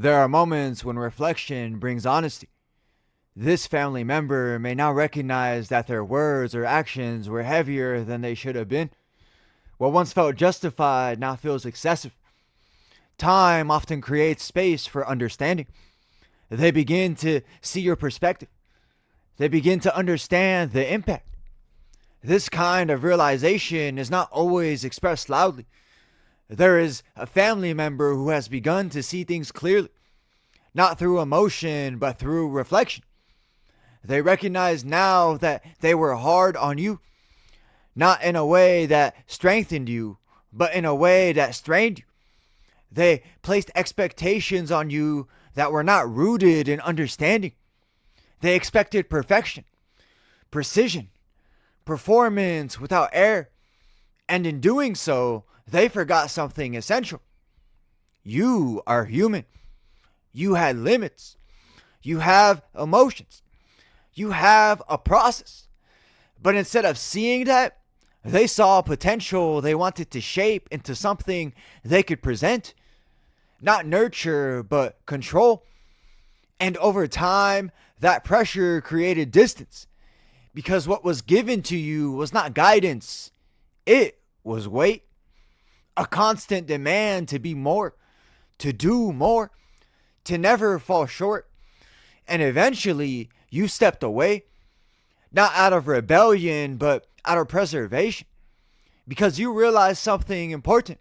There are moments when reflection brings honesty. This family member may now recognize that their words or actions were heavier than they should have been. What once felt justified now feels excessive. Time often creates space for understanding. They begin to see your perspective. They begin to understand the impact. This kind of realization is not always expressed loudly. There is a family member who has begun to see things clearly, not through emotion, but through reflection. They recognize now that they were hard on you, not in a way that strengthened you, but in a way that strained you. They placed expectations on you that were not rooted in understanding. They expected perfection, precision, performance without error. And in doing so, they forgot something essential. You are human. You had limits. You have emotions. You have a process. But instead of seeing that, they saw potential they wanted to shape into something they could present. Not nurture, but control. And over time, that pressure created distance. Because what was given to you was not guidance, it was weight. A constant demand to be more, to do more, to never fall short. And eventually, you stepped away, not out of rebellion, but out of preservation, because you realized something important.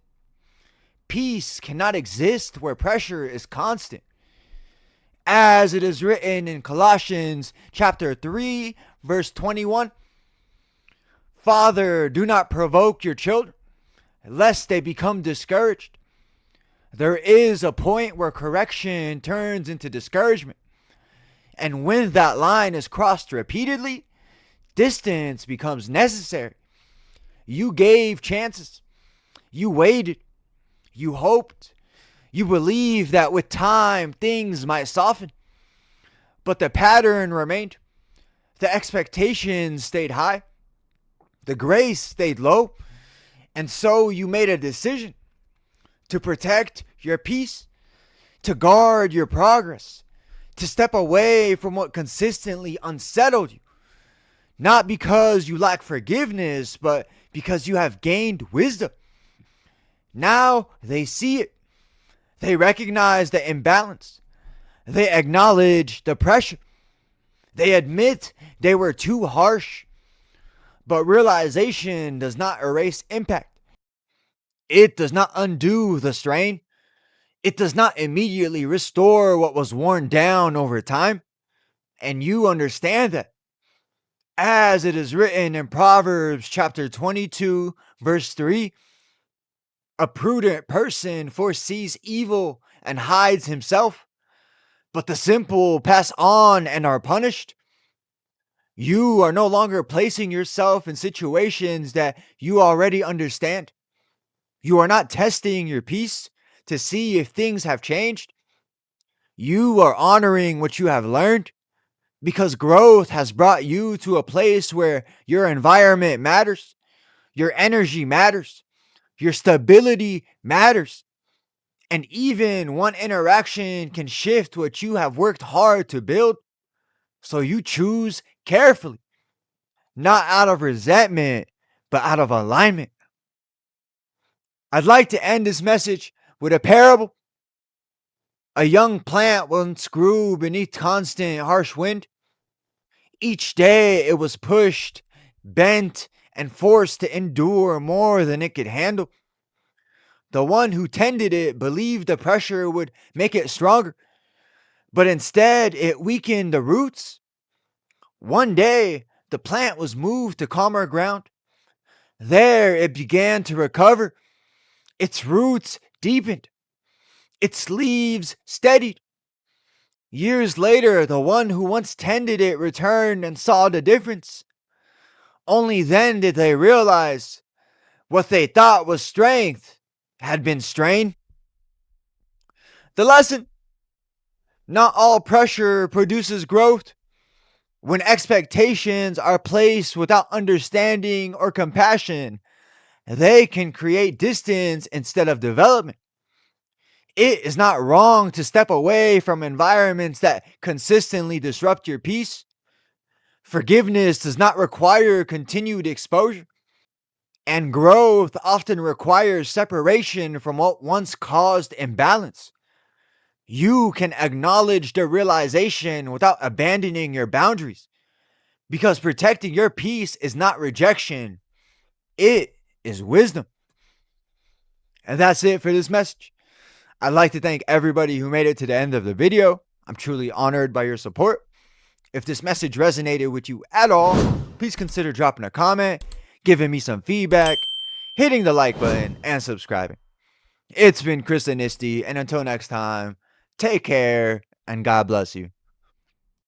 Peace cannot exist where pressure is constant. As it is written in Colossians chapter 3, verse 21, Father, do not provoke your children, lest they become discouraged. There is a point where correction turns into discouragement. And when that line is crossed repeatedly, distance becomes necessary. You gave chances. You waited. You hoped. You believed that with time things might soften. But the pattern remained. The expectations stayed high. The grace stayed low. And so you made a decision to protect your peace, to guard your progress, to step away from what consistently unsettled you. Not because you lack forgiveness, but because you have gained wisdom. Now they see it. They recognize the imbalance. They acknowledge the pressure. They admit they were too harsh. But realization does not erase impact. It does not undo the strain. It does not immediately restore what was worn down over time. And you understand that. As it is written in Proverbs chapter 22, verse 3, a prudent person foresees evil and hides himself, but the simple pass on and are punished. You are no longer placing yourself in situations that you already understand. You are not testing your peace to see if things have changed. You are honoring what you have learned because growth has brought you to a place where your environment matters, your energy matters, your stability matters. And even one interaction can shift what you have worked hard to build. So you choose carefully, not out of resentment, but out of alignment. I'd like to end this message with a parable. A young plant once grew beneath constant harsh wind. Each day it was pushed, bent, and forced to endure more than it could handle. The one who tended it believed the pressure would make it stronger, but instead it weakened the roots. One day, the plant was moved to calmer ground. There it began to recover. Its roots deepened. Its leaves steadied. Years later, the one who once tended it returned and saw the difference. Only then did they realize what they thought was strength had been strain. The lesson: not all pressure produces growth. When expectations are placed without understanding or compassion, they can create distance instead of development. It is not wrong to step away from environments that consistently disrupt your peace. Forgiveness does not require continued exposure, and growth often requires separation from what once caused imbalance. You can acknowledge the realization without abandoning your boundaries, because protecting your peace is not rejection, it is wisdom. And that's it for this message. I'd like to thank everybody who made it to the end of the video. I'm truly honored by your support. If this message resonated with you at all, please consider dropping a comment, giving me some feedback, hitting the like button, and subscribing. It's been ChrisAnesti, and until next time, take care and God bless you.